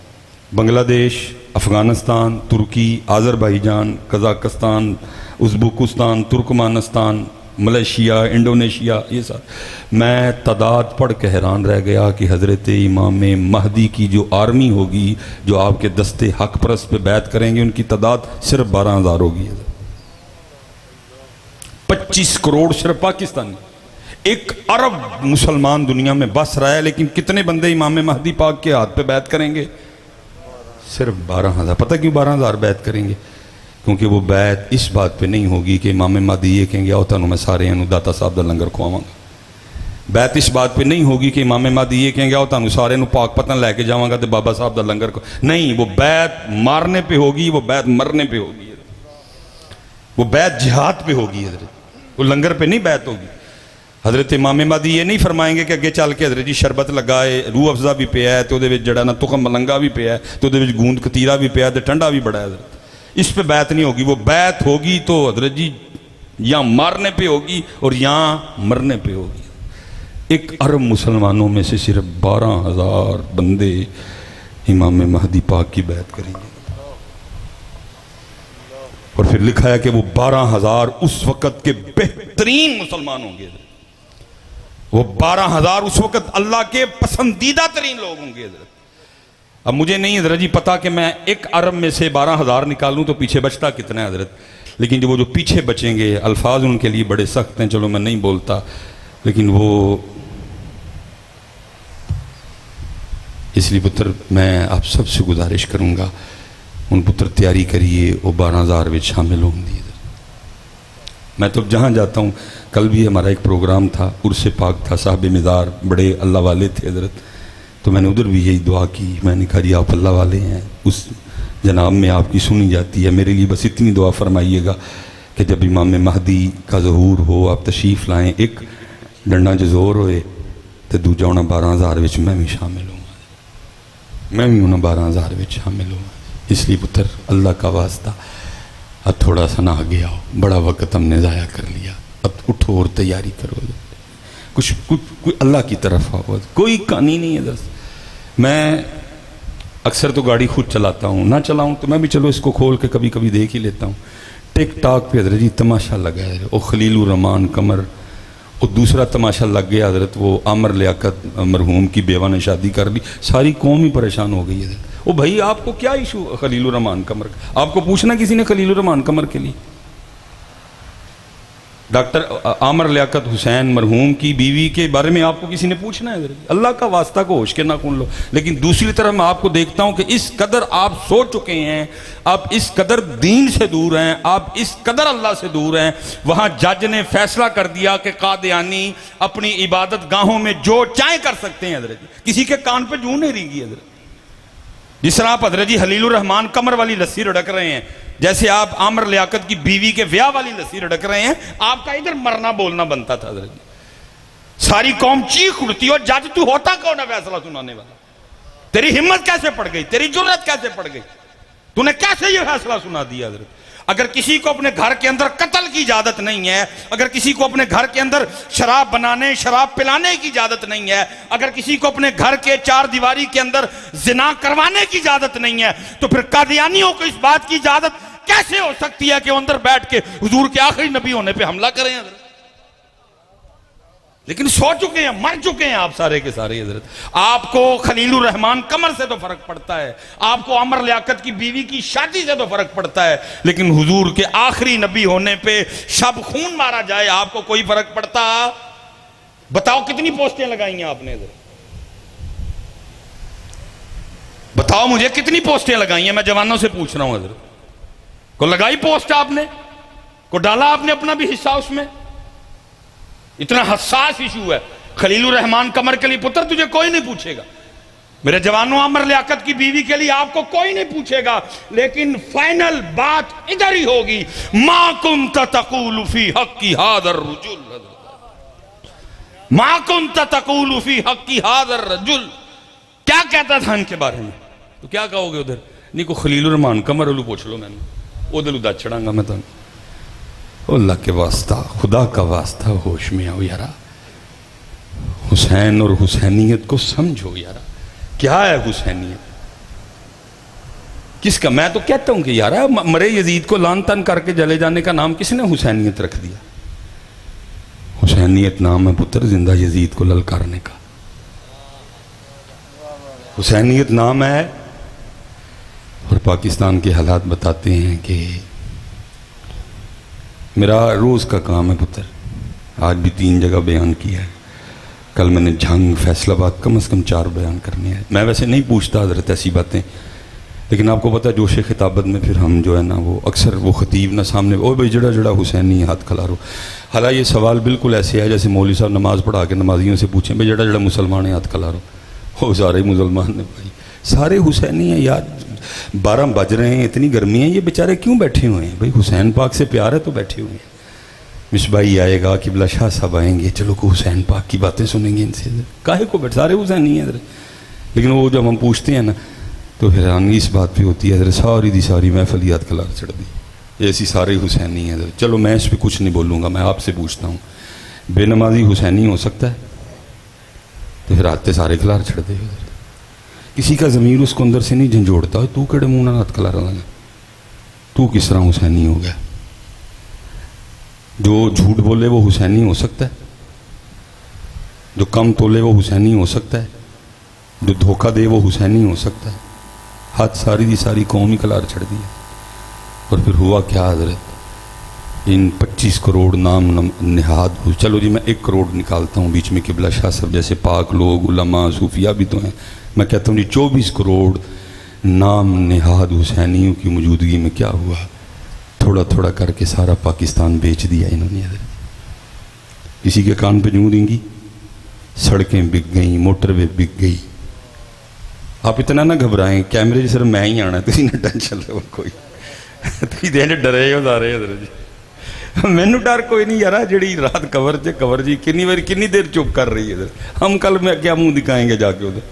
بنگلہ دیش، افغانستان، ترکی، Azerbaijan, Kazakhstan, Uzbekistan, Turkmenistan, Malaysia, Indonesia, یہ سب میں تعداد پڑھ کے حیران رہ گیا کہ حضرت امام مہدی کی جو آرمی ہوگی، جو آپ کے دستے حق پرست پہ بیعت کریں گے، ان کی تعداد صرف 12,000 ہوگی۔ 25 کروڑ صرف پاکستانی، 1 ارب مسلمان دنیا میں بس رہا ہے، لیکن کتنے بندے امام مہدی پاک کے ہاتھ پہ بیعت کریں گے؟ صرف 12,000۔ پتہ کیوں 12,000 بیعت کریں گے؟ کیونکہ وہ بیعت اس بات پہ نہیں ہوگی کہ امام مہدی یہ کہیں گے آؤ تانوں میں سارے انہوں داتا صاحب دا لنگر کھواواں گا، بیعت اس بات پہ نہیں ہوگی کہ امام مہدی یہ کہیں گے آؤ تانوں سارے انہوں پاک پتن لے کے جاواں گا تے بابا صاحب دا لنگر کو، نہیں، وہ بیعت مارنے پہ ہوگی، وہ بیعت مرنے پہ ہوگی۔ وہ بیعت جہاد پہ ہوگی حضرت، وہ لنگر پہ نہیں بیعت ہوگی۔ حضرت امام مہدی یہ نہیں فرمائیں گے کہ اگے چل کے حضرت جی شربت لگائے، روح افزا بھی پیا ہے تو دے وچ جڑا نا تخم ملنگا بھی پیا ہے تو دے وچ گوند کتیرا بھی پیا ہے تے ٹھنڈا بھی بڑا ہے حضرت، اس پہ بیعت نہیں ہوگی۔ وہ بیعت ہوگی تو حضرت جی یا مارنے پہ ہوگی اور یا مرنے پہ ہوگی۔ 1 ارب مسلمانوں میں سے صرف 12,000 بندے امام مہدی پاک کی بیعت کریں گے، اور پھر لکھا ہے کہ وہ 12,000 اس وقت کے بہترین مسلمان ہوں گے، وہ 12,000 اس وقت اللہ کے پسندیدہ ترین لوگ ہوں گے حضرت۔ اب مجھے نہیں حضرت جی پتا کہ میں 1 ارب میں سے 12,000 نکالوں تو پیچھے بچتا کتنا ہے حضرت، لیکن جو وہ جو پیچھے بچیں گے الفاظ ان کے لیے بڑے سخت ہیں، چلو میں نہیں بولتا، لیکن وہ اس لیے پتر میں آپ سب سے گزارش کروں گا ان پتر تیاری کریے، وہ 12,000 میں شامل ہوں گی۔ میں تو جہاں جاتا ہوں، کل بھی ہمارا ایک پروگرام تھا، عرس پاک تھا، صاحب مزار بڑے اللہ والے تھے حضرت، تو میں نے ادھر بھی یہی دعا کی، میں نے کہا جی آپ اللہ والے ہیں، اس جناب میں آپ کی سنی جاتی ہے، میرے لیے بس اتنی دعا فرمائیے گا کہ جب امام مہدی کا ظہور ہو آپ تشریف لائیں، ایک ڈنڈا جو زور ہوئے تو دوجا انہاں 12,000 وچ میں بھی شامل ہوں، میں بھی انہاں 12,000 وچ شامل ہوں۔ اس لیے پتر اللہ کا واسطہ اب تھوڑا سا نہ آگے آؤ، بڑا وقت ہم نے ضائع کر لیا، اب اٹھو اور تیاری کرو، کچھ اللہ کی طرف آؤ، کوئی کہانی نہیں ہے۔ میں اکثر تو گاڑی خود چلاتا ہوں، نہ چلاؤں تو میں بھی چلو اس کو کھول کے کبھی کبھی دیکھ ہی لیتا ہوں۔ ٹک ٹاک پہ حضرت جی تماشا لگا ہے، وہ خلیل الرحمان قمر، اور دوسرا تماشا لگ گیا حضرت، وہ عامر لیاقت مرحوم کی بیوہ نے شادی کر لی، ساری قوم ہی پریشان ہو گئی حضرت۔ او بھائی آپ کو کیا ایشو خلیل الرحمان قمر کا؟ آپ کو پوچھنا کسی نے خلیل الرحمان قمر کے لیے؟ ڈاکٹر عامر لیاقت حسین مرحوم کی بیوی کے بارے میں آپ کو کسی نے پوچھنا ہے حضرت؟ اللہ کا واسطہ کو ہوش کے نہ کن لو۔ لیکن دوسری طرف میں آپ کو دیکھتا ہوں کہ اس قدر آپ سو چکے ہیں، آپ اس قدر دین سے دور ہیں، آپ اس قدر اللہ سے دور ہیں، وہاں جج نے فیصلہ کر دیا کہ قادیانی اپنی عبادت گاہوں میں جو چاہیں کر سکتے ہیں حضرت، کسی کے کان پہ جوں نہیں ریگی حضرت۔ جس طرح آپ حضرت جی خلیل الرحمان قمر والی لسی رڑک رہے ہیں، جیسے آپ عامر لیاقت کی بیوی کے ویاہ والی لسی رڑک رہے ہیں، آپ کا ادھر مرنا بولنا بنتا تھا حضرت جی۔ ساری قوم چیخ اڑتی اور جج تو ہوتا کون ہے فیصلہ سنانے والا؟ تیری ہمت کیسے پڑ گئی؟ تیری جرت کیسے پڑ گئی؟ تو نے کیسے یہ فیصلہ سنا دیا حضرت؟ اگر کسی کو اپنے گھر کے اندر قتل کی اجازت نہیں ہے، اگر کسی کو اپنے گھر کے اندر شراب بنانے شراب پلانے کی اجازت نہیں ہے، اگر کسی کو اپنے گھر کے 4 دیواری کے اندر زنا کروانے کی اجازت نہیں ہے، تو پھر قادیانیوں کو اس بات کی اجازت کیسے ہو سکتی ہے کہ وہ اندر بیٹھ کے حضور کے آخری نبی ہونے پہ حملہ کریں حضرت؟ لیکن سو چکے ہیں، مر چکے ہیں آپ سارے کے سارے حضرت۔ آپ کو خلیل الرحمان قمر سے تو فرق پڑتا ہے، آپ کو عامر لیاقت کی بیوی کی شادی سے تو فرق پڑتا ہے، لیکن حضور کے آخری نبی ہونے پہ شب خون مارا جائے آپ کو کوئی فرق پڑتا؟ بتاؤ کتنی پوسٹیں لگائی ہیں آپ نے حضرت؟ بتاؤ مجھے کتنی پوسٹیں لگائی ہیں؟ میں جوانوں سے پوچھ رہا ہوں حضرت، کو لگائی پوسٹ آپ نے؟ کو ڈالا آپ نے اپنا بھی حصہ اس میں؟ اتنا حساس ایشو ہے خلیل الرحمان قمر کے لیے پتر، تجھے کوئی نہیں پوچھے گا، میرے جوانوں عامر لیاقت کی بیوی کے لیے آپ کو کوئی نہیں پوچھے گا، لیکن فائنل بات ادھر ہی ہوگی، ما کنت تقول فی حق ھذا الرجل، ما کنت تقول فی حق ھذا الرجل، کیا کہتا تھا ان کے بارے میں؟ تو کیا کہو گے ادھر؟ نہیں کو خلیل الرحمان قمر علو پوچھ لو، میں نے ادھر دا چڑھاں گا میں تمہیں۔ اللہ کے واسطہ، خدا کا واسطہ ہوش میں آؤ یارا، حسین اور حسینیت کو سمجھو یارا، کیا ہے حسینیت؟ کس کا؟ میں تو کہتا ہوں کہ یارا مرے یزید کو لان تان کر کے جلے جانے کا نام کس نے حسینیت رکھ دیا؟ حسینیت نام ہے پتر زندہ یزید کو للکارنے کا، حسینیت نام ہے۔ اور پاکستان کے حالات بتاتے ہیں کہ میرا روز کا کام ہے پتر، آج بھی 3 جگہ بیان کیا ہے، کل میں نے جھنگ فیصل آباد کم از کم 4 بیان کرنے ہیں۔ میں ویسے نہیں پوچھتا حضرت ایسی باتیں، لیکن آپ کو پتہ جوش خطابت میں پھر ہم جو ہے نا وہ اکثر وہ خطیب نہ سامنے او بھائی جڑا جڑا حسینی ہاتھ کھلارو، حالانکہ یہ سوال بالکل ایسے ہے جیسے مولوی صاحب نماز پڑھا کے نمازیوں سے پوچھیں بھائی جڑا جڑا مسلمان ہے ہاتھ کھلارو، وہ سارے مسلمان نے بھائی، سارے حسینی ہیں یار. 12 بج رہے ہیں، اتنی گرمی ہے، یہ بیچارے کیوں بیٹھے ہوئے ہیں بھائی؟ حسین پاک سے پیار ہے تو بیٹھے ہوئے ہیں. مصباحی آئے گا، قبلہ شاہ صاحب آئیں گے، چلو کو حسین پاک کی باتیں سنیں گے ان سے. کاہے کو بیٹھ، سارے حسینی ہیں ادھر. لیکن وہ جب ہم پوچھتے ہیں نا تو حیرانی اس بات پہ ہوتی ہے ادھر ساری دی ساری محفل یاد کلار چڑھ دی، ایسی سارے حسینی ہیں ادھر. چلو میں اس پہ کچھ نہیں بولوں گا، میں آپ سے پوچھتا ہوں، بے نمازی حسینی ہو سکتا ہے؟ تو پھر آتے سارے کلار چڑھ دے. کسی کا ضمیر اس کو اندر سے نہیں جھنجھوڑتا تو کڑے منہ نہ ہاتھ کلارا لگا، تو کس طرح حسینی ہو گیا؟ جو جھوٹ بولے وہ حسینی ہو سکتا ہے؟ جو کم تولے وہ حسینی ہو سکتا ہے؟ جو دھوکہ دے وہ حسینی ہو سکتا ہے؟ ہاتھ ساری دی ساری قوم ہی کلار چڑھ دی. اور پھر ہوا کیا حضرت؟ ان 25 کروڑ نام نہاد ہو. چلو جی میں 1 کروڑ نکالتا ہوں، بیچ میں قبلہ شاہ صاحب جیسے پاک لوگ علماء صوفیاء بھی تو ہیں. میں کہتا ہوں جی 24 کروڑ نام نہاد حسینیوں کی موجودگی میں کیا ہوا؟ تھوڑا تھوڑا کر کے سارا پاکستان بیچ دیا انہوں نے. کسی کے کان پہ جوں دیں گی، سڑکیں بک گئیں، موٹر وے بک گئی. آپ اتنا نہ گھبرائیں، کیمرے صرف میں ہی آنا، تھی نہ ٹینشن لو کوئی. تھی دین ڈرے ہو سارے ادھر جی. مینو ڈر کوئی نہیں یار، جڑی رات کور جی کنی دیر چپ کر رہی ہے ادھر. ہم کل میں کیا منہ دکھائیں گے جا کے ادھر؟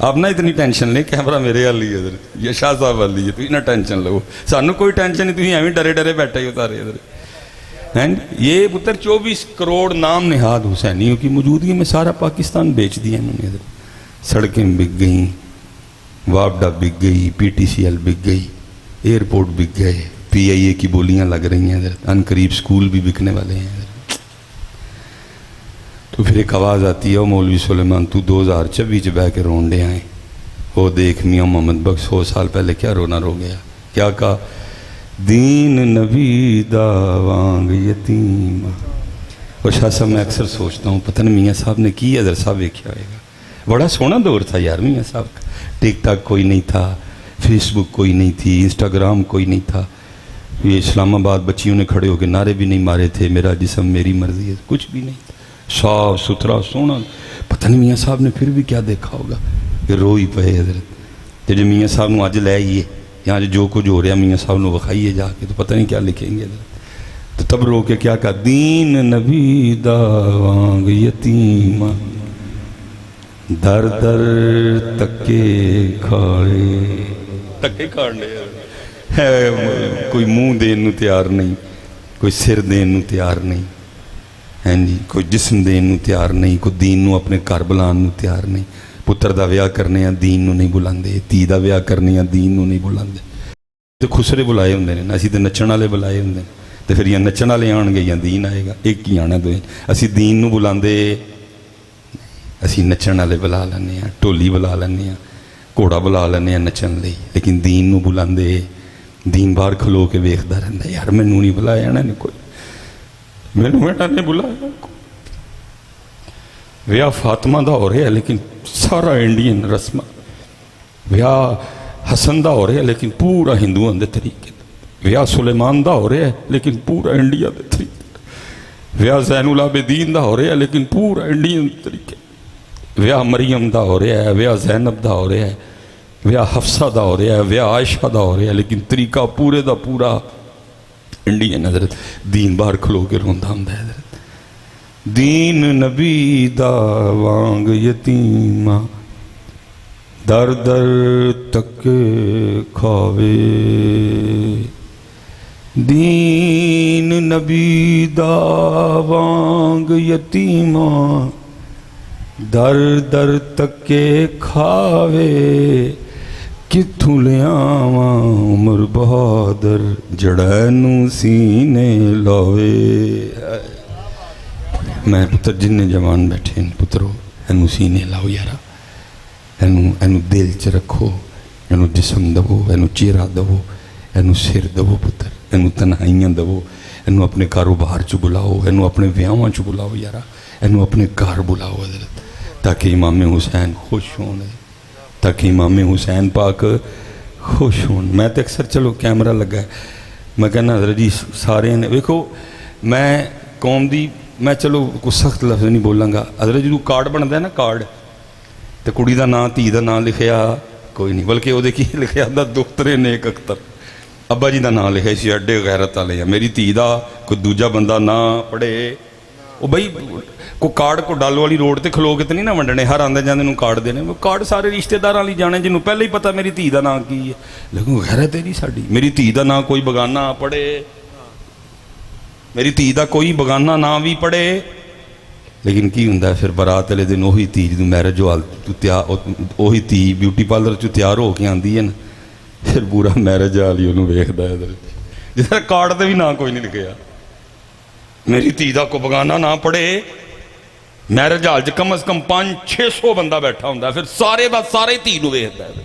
آپ نہ اتنی ٹینشن لیں، کیمرہ میرے حال ہی ہے ادھر، یہ شاہ صاحب والی ہے، تھی نہ ٹینشن لو. سانو کوئی ٹینشن نہیں، تھی ایویں ڈرے ڈرے بیٹھے ہو سارے ادھر. یہ پتر 24 کروڑ نام نہاد حسینیوں کی موجودگی میں سارا پاکستان بیچ دیا انہوں نے ادھر. سڑکیں بک گئیں، واپڈا بک گئی، PTCL بک گئی، ایئرپورٹ بک گئے، PIA کی بولیاں لگ رہی ہیں ادھر. ان قریب سکول بھی بکنے والے ہیں ادھر. تو پھر ایک آواز آتی ہے، او مولوی سلیمان تو 2024 بہ کے رونڈے آئیں. وہ دیکھ میاں محمد بخش 100 سال پہلے کیا رونا رو گیا. کیا کہا؟ دین نبی دا وانگ یتیم. اور شاہ صاحب میں اکثر سوچتا ہوں پتہ نہیں میاں صاحب نے کی ادھر صاحب ویکھیا ہوئے گا. بڑا سونا دور تھا یار میاں صاحب کا. ٹک ٹاک کوئی نہیں تھا، فیس بک کوئی نہیں تھی، انسٹاگرام کوئی نہیں تھا. یہ اسلام آباد بچیوں نے کھڑے ہو کے نعرے بھی نہیں مارے تھے، میرا جسم میری مرضی ہے، کچھ بھی نہیں تھا. صاف ستھرا سونا. پتہ نہیں میاں صاحب نے پھر بھی کیا دیکھا ہوگا کہ روئی پے حضرت. جو میاں صاحب نو اج لے آئیے یہاں جو کچھ ہو رہا میاں صاحب نو وکھائیے جا کے، تو پتہ نہیں کیا لکھیں گے حضرت. تو تب رو کے کیا کہا؟ دین نبی دا وانگ یتیم، در در تکے کھاڑے. تکے کھاڑے کوئی منہ دین نو تیار نہیں، کوئی سر دین نو تیار نہیں، ہیں جی کوئی جسم دین نو تیار نہیں، کوئی دین نو اپنے گھر بلان نو تیار نہیں. پتر دا ویاہ کرنے ہیں دین نو نہیں بلاندے، تی دا ویاہ کرنے ہیں دین نو نہیں بلاندے. تو خسرے بلائے ہوندے نے، اسی تے نچن والے بلائے ہوندے نے. تو پھر یا نچن والے آن گے یا دین آئے گا، ایک ہی آنا. دو اسی دین نو بلاندے، اسی نچن والے بلا لینے ہیں، ٹولی بلا لینے ہیں، گھوڑا بلا لینے ہیں نچن لئی. لیکن دین نو بلاندے، دین باہر کھلو کے ویکھدا رہندا یار مینوں نہیں بلایا انہاں نے، کوئی مینوں بیٹا نے بلایا. ویاہ فاطمہ دا ہو رہا ہے لیکن سارا انڈین رسم. ویاہ حسن دا ہو رہا ہے لیکن پورا ہندوؤں دے طریقے. ویاہ سلیمان دا ہو رہا ہے لیکن پورا انڈیا دے طریقے. ویاہ زین العابدین دا ہو رہا ہے لیکن پورا انڈین دے طریقے. ویاہ مریم دا ہو رہا ہے، ویاہ زینب دا ہو رہا ہے، ویاہ حفصہ دا ہو رہا ہے، ویاہ عائشہ دا ہو رہا ہے، لیکن طریقہ پورے دا پورا انڈین. حضرت دین باہر کھلو کے روندا ہوندا ہے حضرت. دین نبی دا وانگ یتیمہ، در در تک کھاوے. دین نبی دا وانگ یتیمہ، در در تکے کھاوے. کتھوں لیاواں عمر بہادر، جڑے نو سینے لاوے. میں پتر جن جوان بیٹھے ہیں پترو اینو سینے لاؤ یارا، اینو دل چ رکھو، اینو جسم دو، اینو چہرہ دو، اینو سر دو پتر، اینو تنہائیاں دو، اینو اپنے کاروبار چ بلاؤ، اینو اپنے ویاواں چ بلاؤ یارا، اینو اپنے گھر بلاؤ حضرت، تاکہ امام حسین خوش ہوں، تاکہ امام حسین پاک خوش ہوں. میں تو اکثر چلو کیمرہ لگا ہے، میں کہنا حضرت جی سارے نے ویکھو، میں قوم دی، میں چلو کوئی سخت لفظ نہیں بولاں گا. حضرت جدوں کارڈ بنتا ہے نا، کارڈ ਤੇ ਕੁੜੀ ਦਾ ਨਾਂ ਧੀ ਦਾ ਨਾਂ ਲਿਖਿਆ ਕੋਈ ਨਹੀਂ, ਬਲਕਿ ਉਹਦੇ ਕੀ ਲਿਖਿਆ ਹੁੰਦਾ, ਦੁਖਤਰੇ ਨੇਕ ਅਖਤਰ। ਅੱਬਾ ਜੀ ਦਾ ਨਾਂ ਲਿਖਿਆ ਸੀ, ਐਡੇ ਗੈਰਤ ਵਾਲੇ ਆ। ਮੇਰੀ ਧੀ ਦਾ ਕੋਈ ਦੂਜਾ ਬੰਦਾ ਨਾਂ ਪੜ੍ਹੇ, ਉਹ ਬਈ ਕੋਈ ਕਾਰਡ ਕੋ ਡੱਲ ਵਾਲੀ ਰੋਡ ਤੇ ਖਲੋ ਕੇ ਤੇ ਨਹੀਂ ਨਾ ਵੰਡਣੇ, ਹਰ ਆਉਂਦੇ ਜਾਂਦੇ ਨੂੰ ਕਾਰਡ ਦੇਣੇ। ਉਹ ਕਾਰਡ ਸਾਰੇ ਰਿਸ਼ਤੇਦਾਰਾਂ ਲਈ ਜਾਣੇ, ਜਿਹਨੂੰ ਪਹਿਲਾਂ ਹੀ ਪਤਾ ਮੇਰੀ ਧੀ ਦਾ ਨਾਂ ਕੀ ਹੈ। ਲੇਕਿਨ ਗੈਰਤ ਇਹਦੀ ਸਾਡੀ, ਮੇਰੀ ਧੀ ਦਾ ਨਾਂ ਕੋਈ ਬਗਾਨਾ ਪੜ੍ਹੇ, ਮੇਰੀ ਧੀ ਦਾ ਕੋਈ ਬਗਾਨਾ ਨਾਂ ਵੀ ਪੜ੍ਹੇ। ਲੇਕਿਨ ਕੀ ਹੁੰਦਾ ਫਿਰ ਬਰਾਤ ਵਾਲੇ ਦਿਨ ਉਹੀ ਧੀ ਜਦੋਂ ਮੈਰਿਜ ਹਾਲ ਤੋਂ ਤਿਆਰ, ਉਹੀ ਧੀ ਬਿਊਟੀ ਪਾਰਲਰ 'ਚੋਂ ਤਿਆਰ ਹੋ ਕੇ ਆਉਂਦੀ ਹੈ ਨਾ, ਫਿਰ ਪੂਰਾ ਮੈਰਿਜ ਹਾਲ ਹੀ ਉਹਨੂੰ ਵੇਖਦਾ ਹੈ। ਜਿਹਦਾ ਕਾਰਡ ਤੇ ਵੀ ਨਾਂ ਕੋਈ ਨਹੀਂ ਲਿਖਿਆ। ਮੇਰੀ ਧੀ ਦਾ ਕੋਈ ਬਗਾਨਾ ਨਾ ਪੜ੍ਹੇ, ਮੈਰਿਜ ਹਾਲ 'ਚ ਕਮ ਸੇ ਕਮ 500-600 ਬੰਦਾ ਬੈਠਾ ਹੁੰਦਾ, ਫਿਰ ਸਾਰੇ ਦਾ ਸਾਰੇ ਧੀ ਨੂੰ ਵੇਖਦਾ ਹੈ।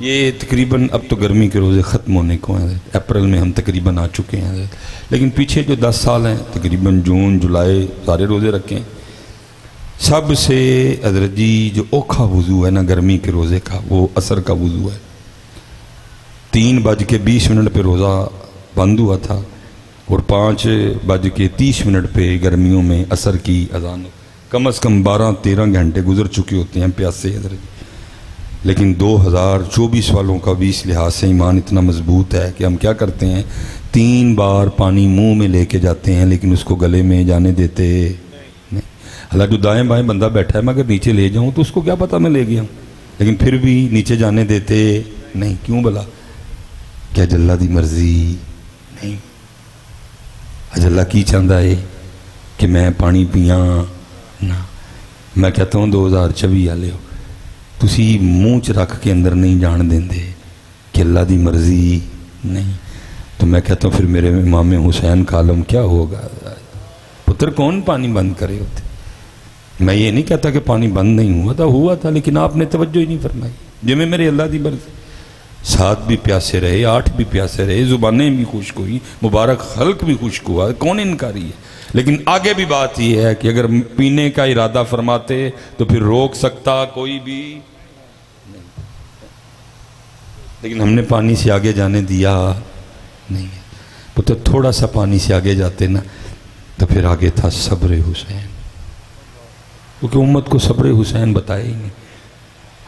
یہ تقریباً اب تو گرمی کے روزے ختم ہونے کو ہیں، اپریل میں ہم تقریباً آ چکے ہیں، لیکن پیچھے جو 10 سال ہیں تقریباً جون جولائی سارے روزے رکھے ہیں۔ سب سے حضرت جی جو اوکھا وضو ہے نا گرمی کے روزے کا، وہ عصر کا وضو ہے۔ 3:20 پہ روزہ بند ہوا تھا اور 5:30 پہ گرمیوں میں عصر کی اذان، کم از کم 12-13 گھنٹے گزر چکے ہوتے ہیں پیاسے حضرت جی۔ لیکن 2024 والوں کا بھی اس لحاظ سے ایمان اتنا مضبوط ہے کہ ہم کیا کرتے ہیں، 3 بار پانی منہ میں لے کے جاتے ہیں لیکن اس کو گلے میں جانے دیتے نہیں۔ اللہ جو دائیں بائیں بندہ بیٹھا ہے میں اگر نیچے لے جاؤں تو اس کو کیا پتہ میں لے گیا ہوں، لیکن پھر بھی نیچے جانے دیتے نہیں، کیوں بلا؟ کیا جلہ دی مرضی نہیں؟ اجلہ کی چاہتا ہے کہ میں پانی پیاں نہ؟ میں کہتا ہوں 2024 والے ہو تسی منہ چ رکھ کے اندر نہیں جان دیں دے کہ اللہ دی مرضی نہیں، تو میں کہتا ہوں پھر میرے امام حسین کا عالم کیا ہوگا؟ پتر کون پانی بند کرے ہوتے؟ میں یہ نہیں کہتا کہ پانی بند نہیں ہوا تھا لیکن آپ نے توجہ ہی نہیں فرمائی۔ جی میں میرے اللہ دی مرضی، 7 بھی پیاسے رہے، 8 بھی پیاسے رہے، زبانیں بھی خشک ہوئی، مبارک خلق بھی خشک ہوا، کون انکاری ہے؟ لیکن آگے بھی بات یہ ہے کہ اگر پینے کا ارادہ فرماتے تو پھر روک سکتا کوئی بھی نہیں، لیکن ہم نے پانی سے آگے جانے دیا نہیں ہے۔ پتہ تھوڑا سا پانی سے آگے جاتے نا تو پھر آگے تھا صبر حسین، کیونکہ امت کو صبر حسین بتایا ہی نہیں۔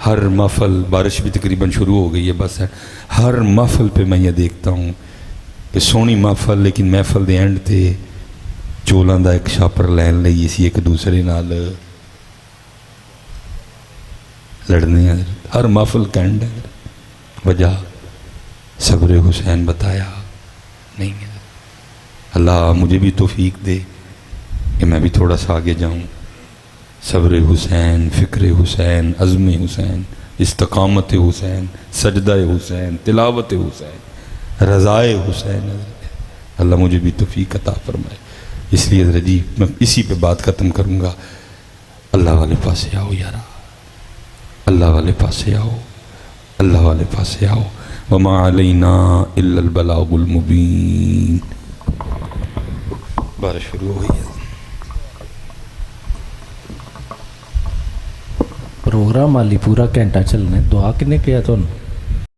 ہر محفل، بارش بھی تقریباً شروع ہو گئی ہے بس ہے، ہر محفل پہ میں یہ دیکھتا ہوں کہ سونی محفل لیکن محفل دے اینڈ تے چولاں دا ایک شاپر لین لئی اسی ایک دوسرے نال لڑنے ہیں۔ ہر محفل کا اینڈ ہے، وجہ صبر حسین بتایا نہیں ہے۔ اللہ مجھے بھی توفیق دے کہ میں بھی تھوڑا سا آگے جاؤں۔ صبر حسین، فکر حسین، عزم حسین، استقامت حسین، سجدہ حسین، تلاوت حسین، رضائے حسین، اللہ مجھے بھی توفیق عطا فرمائے۔ اس لیے حضرت جی میں اسی پہ بات ختم کروں گا، اللہ والے پاسے آؤ یارا، اللہ والے پاسے آؤ، اللہ والے پاسے آؤ۔ وما علینا الا البلاغ المبین۔ بارش شروع ہو گئی ہے۔ پروگرام والی پورا گھنٹہ چلنا ہے، دعا کنے کیا تھانوں؟